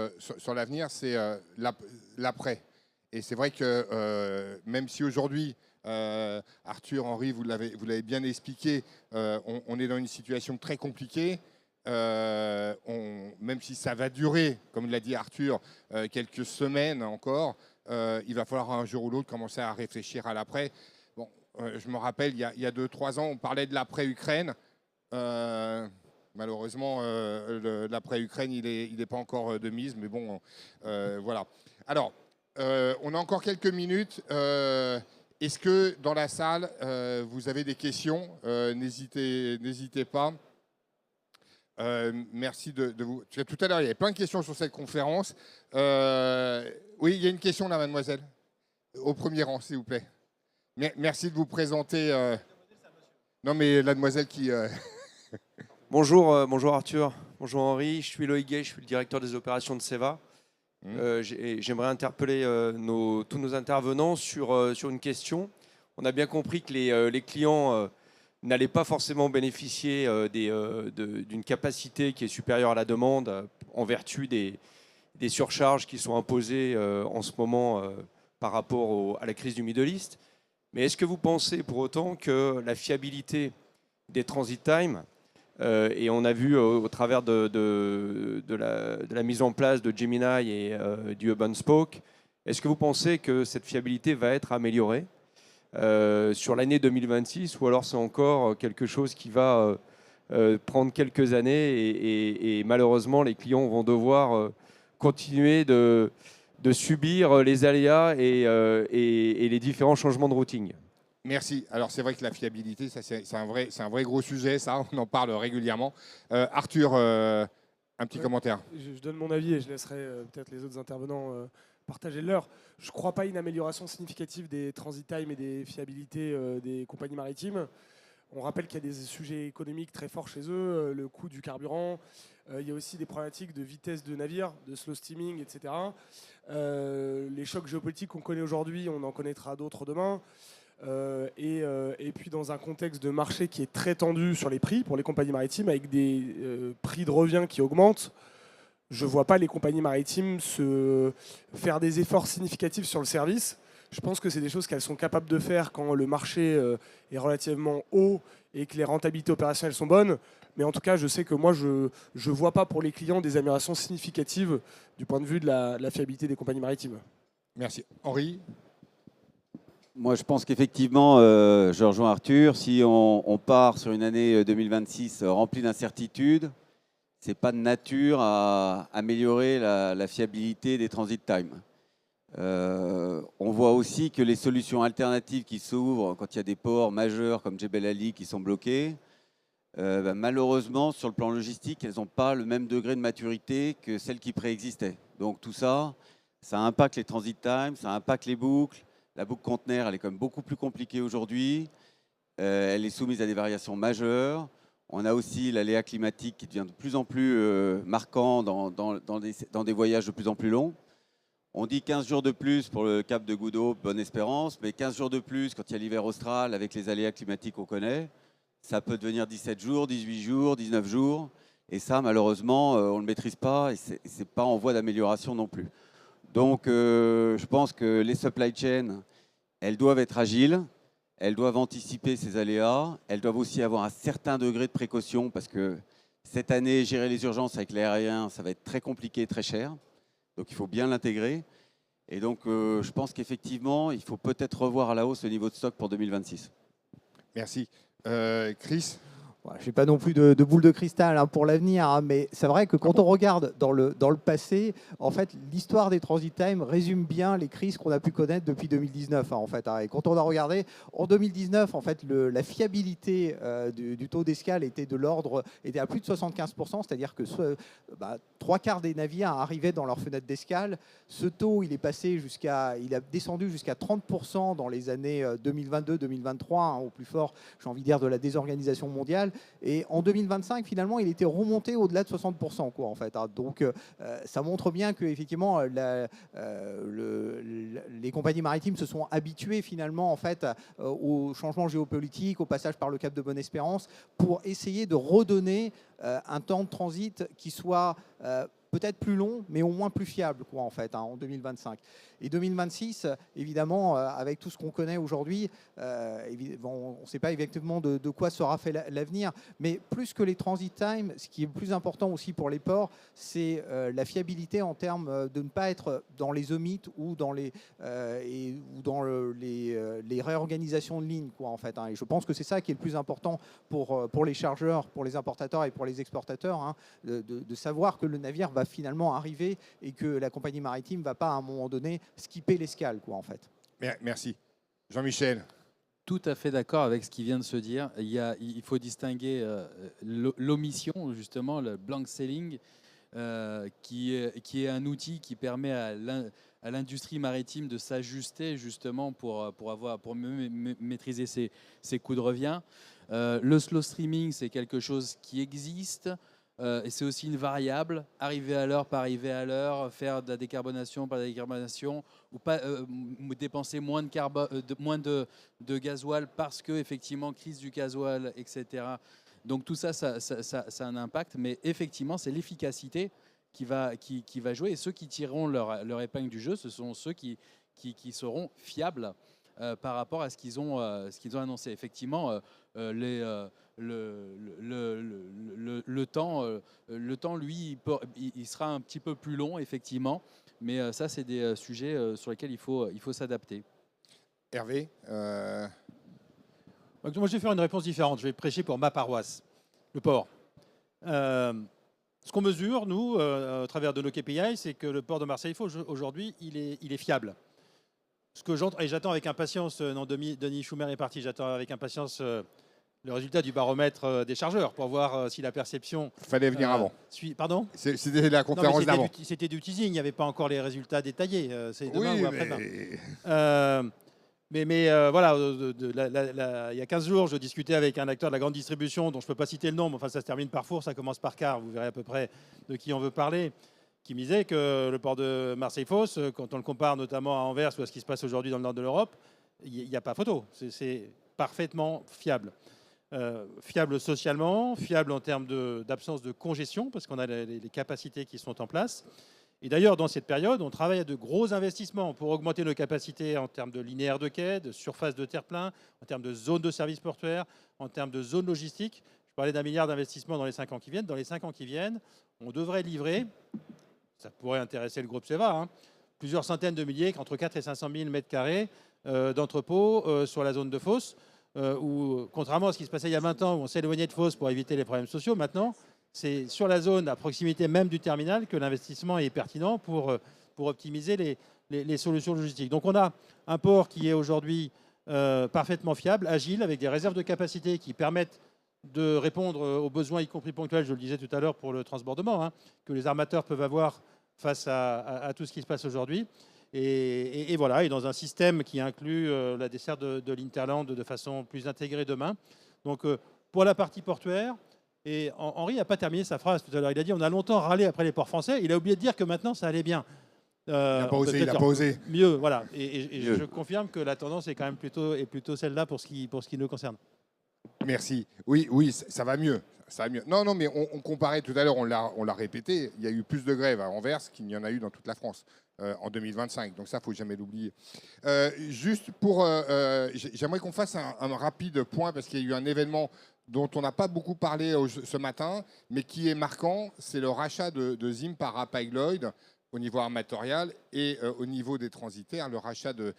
l'avenir, c'est l'après. Et c'est vrai que même si aujourd'hui, Arthur, Henri, vous l'avez bien expliqué, on est dans une situation très compliquée. Même si ça va durer, comme l'a dit Arthur, quelques semaines encore, il va falloir un jour ou l'autre commencer à réfléchir à l'après. Bon, je me rappelle, il y a 2-3 ans, on parlait de l'après-Ukraine. Malheureusement, l'après-Ukraine, il n'est pas encore de mise, mais bon, voilà. Alors, on a encore quelques minutes. Est-ce que dans la salle, vous avez des questions? N'hésitez pas. Merci de vous. Tout à l'heure, il y avait plein de questions sur cette conférence. Oui, il y a une question là, mademoiselle. Au premier rang, s'il vous plaît. Merci de vous présenter. Non, mais la demoiselle qui... Bonjour, bonjour Arthur, bonjour Henri, je suis Loïc Gay, je suis le directeur des opérations de Seva. J'aimerais interpeller tous nos intervenants sur une question. On a bien compris que les clients n'allaient pas forcément bénéficier d'une capacité qui est supérieure à la demande en vertu des surcharges qui sont imposées en ce moment par rapport à la crise du Middle East. Mais est-ce que vous pensez pour autant que la fiabilité des transit times, et on a vu au travers de la mise en place de Gemini et du Hub and Spoke, est-ce que vous pensez que cette fiabilité va être améliorée sur l'année 2026, ou alors c'est encore quelque chose qui va prendre quelques années et malheureusement les clients vont devoir continuer de subir les aléas et les différents changements de routing? Merci. Alors c'est vrai que la fiabilité, ça, c'est un vrai gros sujet, ça, on en parle régulièrement. Arthur, un petit commentaire. Je donne mon avis et je laisserai peut-être les autres intervenants partager leur. Je ne crois pas à une amélioration significative des transit time et des fiabilités des compagnies maritimes. On rappelle qu'il y a des sujets économiques très forts chez eux, le coût du carburant. Il y a aussi des problématiques de vitesse de navire, de slow steaming, etc. Les chocs géopolitiques qu'on connaît aujourd'hui, on en connaîtra d'autres demain. Et puis dans un contexte de marché qui est très tendu sur les prix pour les compagnies maritimes, avec des prix de revient qui augmentent, je ne vois pas les compagnies maritimes se faire des efforts significatifs sur le service. Je pense que c'est des choses qu'elles sont capables de faire quand le marché est relativement haut et que les rentabilités opérationnelles sont bonnes. Mais en tout cas, je sais que moi, je ne vois pas pour les clients des améliorations significatives du point de vue de la fiabilité des compagnies maritimes. Merci. Henri? Moi, je pense qu'effectivement, je rejoins Arthur, si on part sur une année 2026 remplie d'incertitudes, ce n'est pas de nature à améliorer la fiabilité des transit times. On voit aussi que les solutions alternatives qui s'ouvrent quand il y a des ports majeurs comme Jebel Ali qui sont bloqués, malheureusement, sur le plan logistique, elles n'ont pas le même degré de maturité que celles qui préexistaient. Donc tout ça, ça impacte les transit times, ça impacte les boucles. La boucle conteneur, elle est quand même beaucoup plus compliquée aujourd'hui. Elle est soumise à des variations majeures. On a aussi l'aléa climatique qui devient de plus en plus marquant dans des voyages de plus en plus longs. On dit 15 jours de plus pour le cap de Good Hope, Bonne Espérance, mais 15 jours de plus quand il y a l'hiver austral avec les aléas climatiques qu'on connaît, ça peut devenir 17 jours, 18 jours, 19 jours. Et ça, malheureusement, on ne le maîtrise pas et ce n'est pas en voie d'amélioration non plus. Donc, je pense que les supply chains, elles doivent être agiles, elles doivent anticiper ces aléas, elles doivent aussi avoir un certain degré de précaution parce que cette année, gérer les urgences avec l'aérien, ça va être très compliqué, très cher. Donc, il faut bien l'intégrer. Et donc, je pense qu'effectivement, il faut peut-être revoir à la hausse le niveau de stock pour 2026. Merci. Chris? Je n'ai pas non plus de boule de cristal pour l'avenir, mais c'est vrai que quand on regarde dans le passé, en fait, l'histoire des transit time résume bien les crises qu'on a pu connaître depuis 2019. En fait, Et quand on a regardé, en 2019, en fait, la fiabilité du taux d'escale était à plus de 75%, c'est-à-dire que 3/4 des navires arrivaient dans leur fenêtre d'escale. Ce taux, il a descendu jusqu'à 30% dans les années 2022-2023, au plus fort, j'ai envie de dire, de la désorganisation mondiale. Et en 2025, finalement, il était remonté au-delà de 60%. En fait, Donc, ça montre bien que effectivement, les compagnies maritimes se sont habituées finalement en fait, au changement géopolitique, au passage par le cap de Bonne-Espérance, pour essayer de redonner un temps de transit qui soit peut-être plus long, mais au moins plus fiable en 2025. Et 2026, évidemment, avec tout ce qu'on connaît aujourd'hui, on ne sait pas exactement de quoi sera fait l'avenir, mais plus que les transit times, ce qui est le plus important aussi pour les ports, c'est la fiabilité en termes de ne pas être dans les omites ou dans les réorganisations de lignes, quoi, en fait. Et je pense que c'est ça qui est le plus important pour les chargeurs, pour les importateurs et pour les exportateurs, de savoir que le navire va finalement arriver et que la compagnie maritime ne va pas à un moment donné skipper l'escale, quoi, en fait. Merci. Jean-Michel. Tout à fait d'accord avec ce qui vient de se dire. Il faut distinguer l'omission, justement, le blank sailing, qui est un outil qui permet à l'industrie maritime de s'ajuster justement pour mieux maîtriser ses coûts de revient. Le slow streaming, c'est quelque chose qui existe. Et c'est aussi une variable, arriver à l'heure, pas arriver à l'heure, faire de la décarbonation, pas de la décarbonation, ou pas dépenser moins de gasoil parce que effectivement crise du gasoil, etc. Donc tout ça, ça a un impact, mais effectivement c'est l'efficacité qui va jouer, et ceux qui tireront leur épingle du jeu, ce sont ceux qui seront fiables par rapport à ce qu'ils ont annoncé. Effectivement, le temps, lui, il sera un petit peu plus long, effectivement, mais ça, c'est des sujets sur lesquels il faut s'adapter. Hervé Moi, je vais faire une réponse différente. Je vais prêcher pour ma paroisse, le port. Ce qu'on mesure, nous, à travers de nos KPI, c'est que le port de Marseille-Fos, aujourd'hui, il est fiable. Ce que j'attends avec impatience, Denis Schumer est parti, j'attends avec impatience le résultat du baromètre des chargeurs pour voir si la perception... Fallait venir avant. Pardon ? C'était la conférence d'avant. C'était du teasing, il n'y avait pas encore les résultats détaillés. C'est demain ou après-demain. Voilà, il y a 15 jours, je discutais avec un acteur de la grande distribution dont je ne peux pas citer le nom, mais enfin, ça se termine par four, ça commence par car, vous verrez à peu près de qui on veut parler, qui me disait que le port de Marseille-Fos, quand on le compare notamment à Anvers ou à ce qui se passe aujourd'hui dans le nord de l'Europe, il n'y a pas photo. C'est parfaitement fiable. Fiable socialement, fiable en termes d'absence de congestion, parce qu'on a les capacités qui sont en place. Et d'ailleurs, dans cette période, on travaille à de gros investissements pour augmenter nos capacités en termes de linéaire de quai, de surface de terre-plein, en termes de zones de services portuaires, en termes de zones logistiques. Je parlais d'1 milliard d'investissements dans les 5 ans qui viennent. Dans les 5 ans qui viennent, on devrait livrer, ça pourrait intéresser le groupe CEVA, plusieurs centaines de milliers, entre 4 et 500 000 mètres carrés d'entrepôts sur la zone de Fos, où, contrairement à ce qui se passait il y a 20 ans, où on s'éloignait de Fos pour éviter les problèmes sociaux, maintenant, c'est sur la zone, à proximité même du terminal, que l'investissement est pertinent pour optimiser les solutions logistiques. Donc on a un port qui est aujourd'hui parfaitement fiable, agile, avec des réserves de capacité qui permettent de répondre aux besoins, y compris ponctuels, je le disais tout à l'heure, pour le transbordement, que les armateurs peuvent avoir face à tout ce qui se passe aujourd'hui. Et voilà, et dans un système qui inclut la desserte de l'Interland de façon plus intégrée demain. Donc pour la partie portuaire, et Henri n'a pas terminé sa phrase tout à l'heure, il a dit on a longtemps râlé après les ports français, il a oublié de dire que maintenant ça allait bien. Il n'a pas osé. Mieux, voilà. Et je confirme que la tendance est quand même plutôt celle-là pour ce qui nous concerne. Merci. Oui, ça va mieux. Ça va mieux. Non, mais on comparait tout à l'heure, on l'a répété, il y a eu plus de grèves à Anvers qu'il n'y en a eu dans toute la France en 2025. Donc ça, il ne faut jamais l'oublier. Juste pour... j'aimerais qu'on fasse un rapide point parce qu'il y a eu un événement dont on n'a pas beaucoup parlé ce matin, mais qui est marquant, c'est le rachat de ZIM par Hapag-Lloyd au niveau armatorial et au niveau des transitaires, le rachat de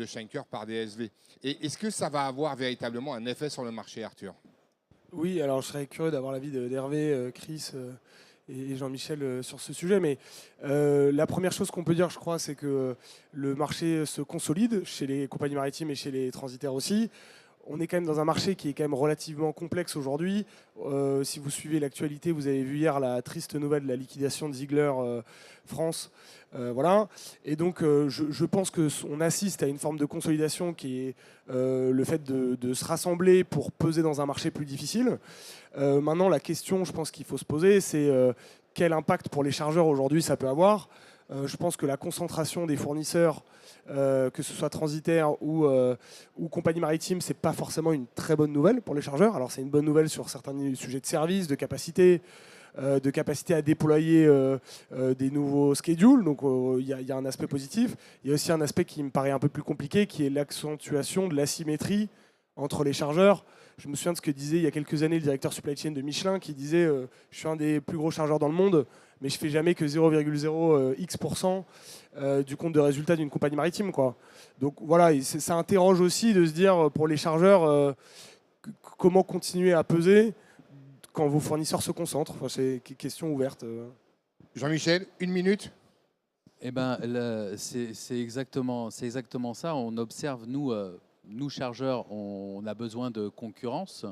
Schenker par DSV. Et est-ce que ça va avoir véritablement un effet sur le marché, Arthur ? Oui, alors je serais curieux d'avoir l'avis d'Hervé, Chris et Jean-Michel sur ce sujet. Mais la première chose qu'on peut dire, je crois, c'est que le marché se consolide chez les compagnies maritimes et chez les transitaires aussi. On est quand même dans un marché qui est quand même relativement complexe aujourd'hui. Si vous suivez l'actualité, vous avez vu hier la triste nouvelle de la liquidation de Ziegler France. Voilà. Et donc, je pense qu'on assiste à une forme de consolidation qui est le fait de se rassembler pour peser dans un marché plus difficile. Maintenant, la question, je pense qu'il faut se poser, c'est quel impact pour les chargeurs aujourd'hui ça peut avoir. Je pense que la concentration des fournisseurs, que ce soit transitaire ou compagnie maritime, c'est pas forcément une très bonne nouvelle pour les chargeurs. Alors c'est une bonne nouvelle sur certains sujets de service, de capacité, de capacité à déployer des nouveaux schedules. Donc il y a un aspect positif. Il y a aussi un aspect qui me paraît un peu plus compliqué, qui est l'accentuation de l'asymétrie entre les chargeurs. Je me souviens de ce que disait il y a quelques années le directeur supply chain de Michelin, qui disait je suis un des plus gros chargeurs dans le monde, mais je ne fais jamais que 0,0x% du compte de résultat d'une compagnie maritime, quoi. Donc voilà, ça interroge aussi de se dire pour les chargeurs comment continuer à peser quand vos fournisseurs se concentrent. Enfin, c'est une question ouverte. Jean-Michel, 1 minute. Eh ben, c'est exactement ça. On observe, nous chargeurs, on a besoin de concurrence.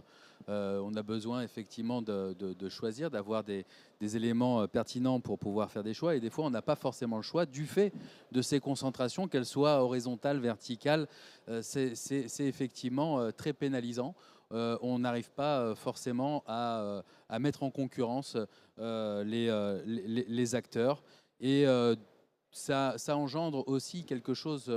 On a besoin effectivement de choisir, d'avoir des éléments pertinents pour pouvoir faire des choix. Et des fois, on n'a pas forcément le choix du fait de ces concentrations, qu'elles soient horizontales, verticales. C'est effectivement très pénalisant. On n'arrive pas forcément à mettre en concurrence les acteurs. Et ça engendre aussi quelque chose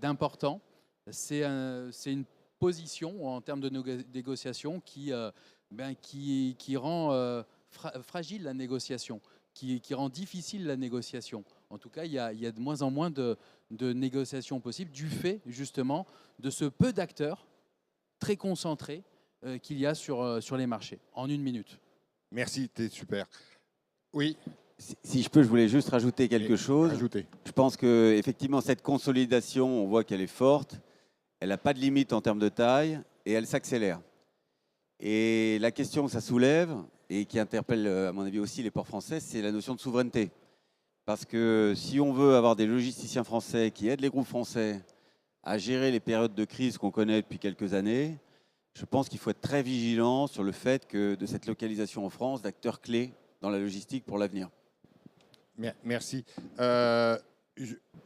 d'important. C'est une position en termes de négociation qui rend fragile la négociation, qui rend difficile la négociation. En tout cas, il y a de moins en moins de négociations possibles du fait justement de ce peu d'acteurs très concentrés qu'il y a sur les marchés. En 1 minute. Merci, t'es super. Oui. Si je peux, je voulais juste rajouter quelque chose. Ajoutez. Je pense qu'effectivement, cette consolidation, on voit qu'elle est forte. Elle n'a pas de limite en termes de taille et elle s'accélère. Et la question que ça soulève, et qui interpelle à mon avis aussi les ports français, c'est la notion de souveraineté. Parce que si on veut avoir des logisticiens français qui aident les groupes français à gérer les périodes de crise qu'on connaît depuis quelques années, je pense qu'il faut être très vigilant sur le fait que de cette localisation en France d'acteurs clés dans la logistique pour l'avenir. Merci.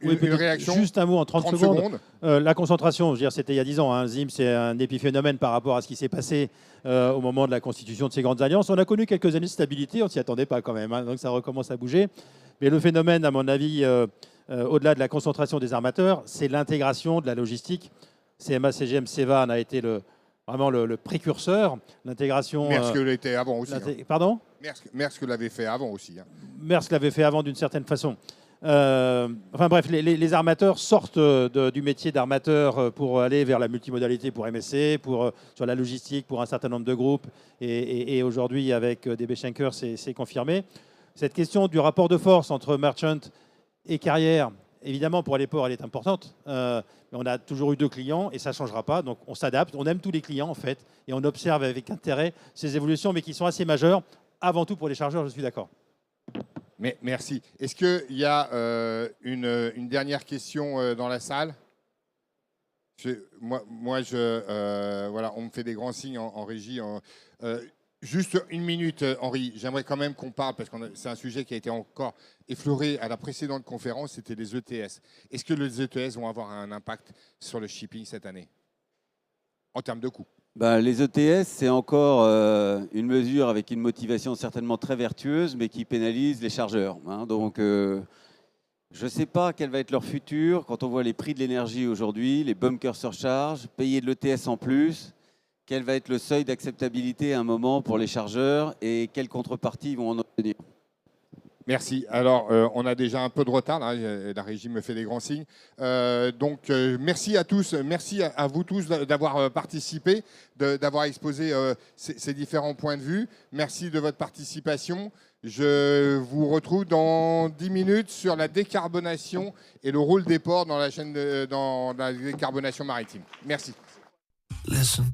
Oui, une réaction. Juste un mot en 30 secondes. La concentration, je veux dire, c'était il y a 10 ans. ZIM, c'est un épiphénomène par rapport à ce qui s'est passé au moment de la constitution de ces grandes alliances. On a connu quelques années de stabilité, on ne s'y attendait pas quand même, donc ça recommence à bouger. Mais le phénomène, à mon avis, au-delà de la concentration des armateurs, c'est l'intégration de la logistique. CMA, CGM, CEVA en a été vraiment le précurseur. L'intégration. Maersk l'était avant aussi. Pardon ? Maersk l'avait fait avant aussi. Maersk l'avait fait avant d'une certaine façon. Enfin bref, les armateurs sortent du métier d'armateur pour aller vers la multimodalité pour MSC, sur la logistique pour un certain nombre de groupes. Et aujourd'hui, avec DB Schenker, c'est confirmé. Cette question du rapport de force entre merchant et carrière, évidemment, pour les ports, elle est importante. Mais on a toujours eu 2 clients et ça ne changera pas. Donc on s'adapte. On aime tous les clients, en fait. Et on observe avec intérêt ces évolutions, mais qui sont assez majeures. Avant tout pour les chargeurs, je suis d'accord. Mais merci. Est-ce qu'il y a une dernière question dans la salle ? Voilà, on me fait des grands signes en régie. Juste 1 minute, Henri. J'aimerais quand même qu'on parle, parce que c'est un sujet qui a été encore effleuré à la précédente conférence, c'était les ETS. Est-ce que les ETS vont avoir un impact sur le shipping cette année, en termes de coûts ? Les ETS, c'est encore une mesure avec une motivation certainement très vertueuse, mais qui pénalise les chargeurs. Donc, je ne sais pas quel va être leur futur quand on voit les prix de l'énergie aujourd'hui, les bunker surcharges, payer de l'ETS en plus. Quel va être le seuil d'acceptabilité à un moment pour les chargeurs et quelles contreparties ils vont en obtenir ? Merci. Alors, on a déjà un peu de retard. Là. La régie me fait des grands signes. Donc, merci à tous. Merci à vous tous d'avoir participé, d'avoir exposé ces différents points de vue. Merci de votre participation. Je vous retrouve dans 10 minutes sur la décarbonation et le rôle des ports dans la chaîne dans la décarbonation maritime. Merci. Listen.